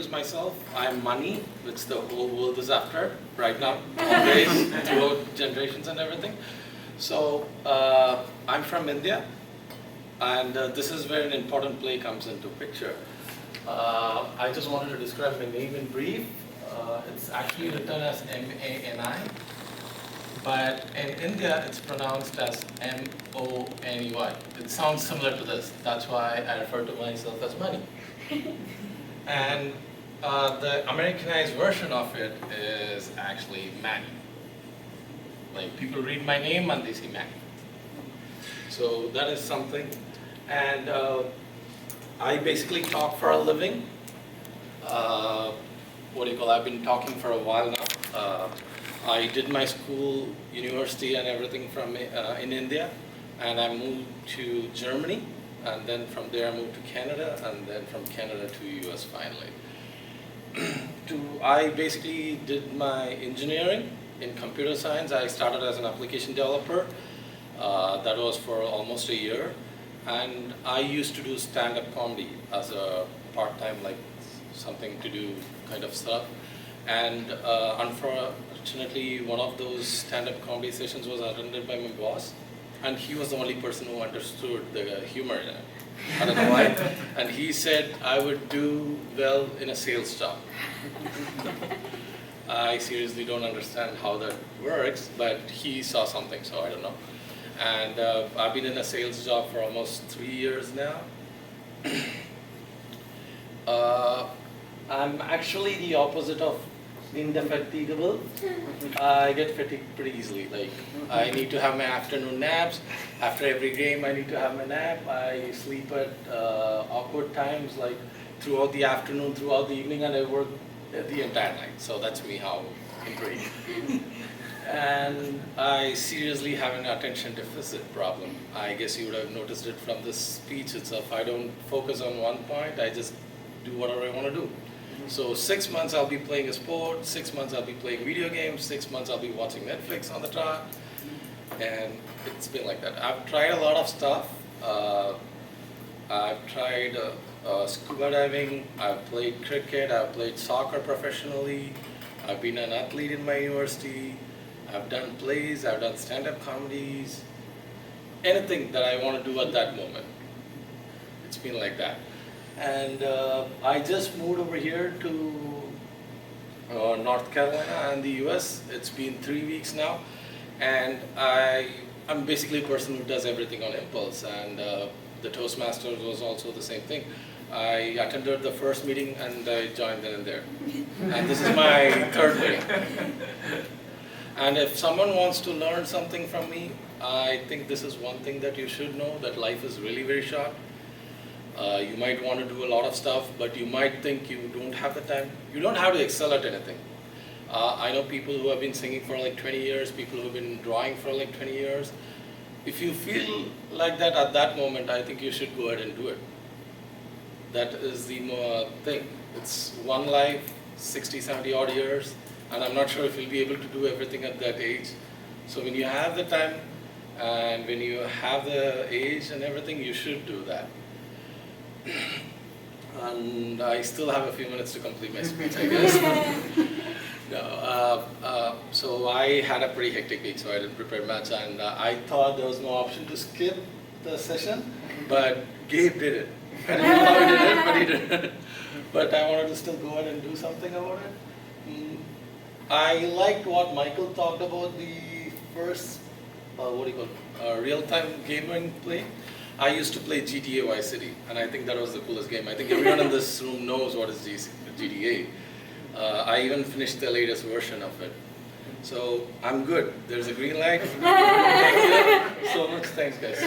introduce myself. I'm money, which the whole world is after right now, always, throughout generations and everything. So I'm from India, and this is where an important play comes into picture. I just wanted to describe my name in brief. It's actually written as M-A-N-I, but in India it's pronounced as M-O-N-E-Y. It sounds similar to this. That's why I refer to myself as Money. And the Americanized version of it is actually Manny. Like, people read my name and they see Manny. So that is something. And I basically talk for a living. I've been talking for a while now. I did my school, university and everything from in India, and I moved to Germany, and then from there I moved to Canada, and then from Canada to US finally. I basically did my engineering in computer science. I started as an application developer. That was for almost a year. And I used to do stand-up comedy as a part-time, like something to do kind of stuff. And unfortunately, one of those stand-up comedy sessions was attended by my boss. And he was the only person who understood the humor in it. I don't know why. And he said I would do well in a sales job. I seriously don't understand how that works, but he saw something, so I don't know. And I've been in a sales job for almost 3 years now. I'm actually the opposite of indefatigable. I get fatigued pretty easily. Like, I need to have my afternoon naps. After every game, I need to have my nap. I sleep at awkward times, like throughout the afternoon, throughout the evening, and I work the entire night. So that's me, how in brief. And I seriously have an attention deficit problem. I guess you would have noticed it from this speech itself. I don't focus on one point, I just do whatever I want to do. So 6 months I'll be playing a sport, 6 months I'll be playing video games, 6 months I'll be watching Netflix on the trot, and it's been like that. I've tried a lot of stuff. I've tried scuba diving, I've played cricket, I've played soccer professionally, I've been an athlete in my university, I've done plays, I've done stand-up comedies, anything that I want to do at that moment. It's been like that. And I just moved over here to North Carolina in the US. It's been 3 weeks now, and I'm basically a person who does everything on impulse, and the Toastmasters was also the same thing. I attended the first meeting and I joined then and there. And this is my third meeting. And if someone wants to learn something from me, I think this is one thing that you should know, that life is really very short. You might want to do a lot of stuff, but you might think you don't have the time. You don't have to excel at anything. I know people who have been singing for like 20 years, people who have been drawing for like 20 years. If you feel like that at that moment, I think you should go ahead and do it. That is the thing. It's one life, 60, 70 odd years, and I'm not sure if you'll be able to do everything at that age. So when you have the time, and when you have the age and everything, you should do that. And I still have a few minutes to complete my speech, I guess. No, so I had a pretty hectic week, so I didn't prepare much, and I thought there was no option to skip the session, but Gabe did it. I didn't know how he did it, but he did it. But I wanted to still go ahead and do something about it. I liked what Michael talked about, the first, real-time gaming play. I used to play GTA Vice City, and I think that was the coolest game. I think everyone in this room knows what is GTA. I even finished the latest version of it. So I'm good. There's a green light. Thank you so much. Thanks, guys.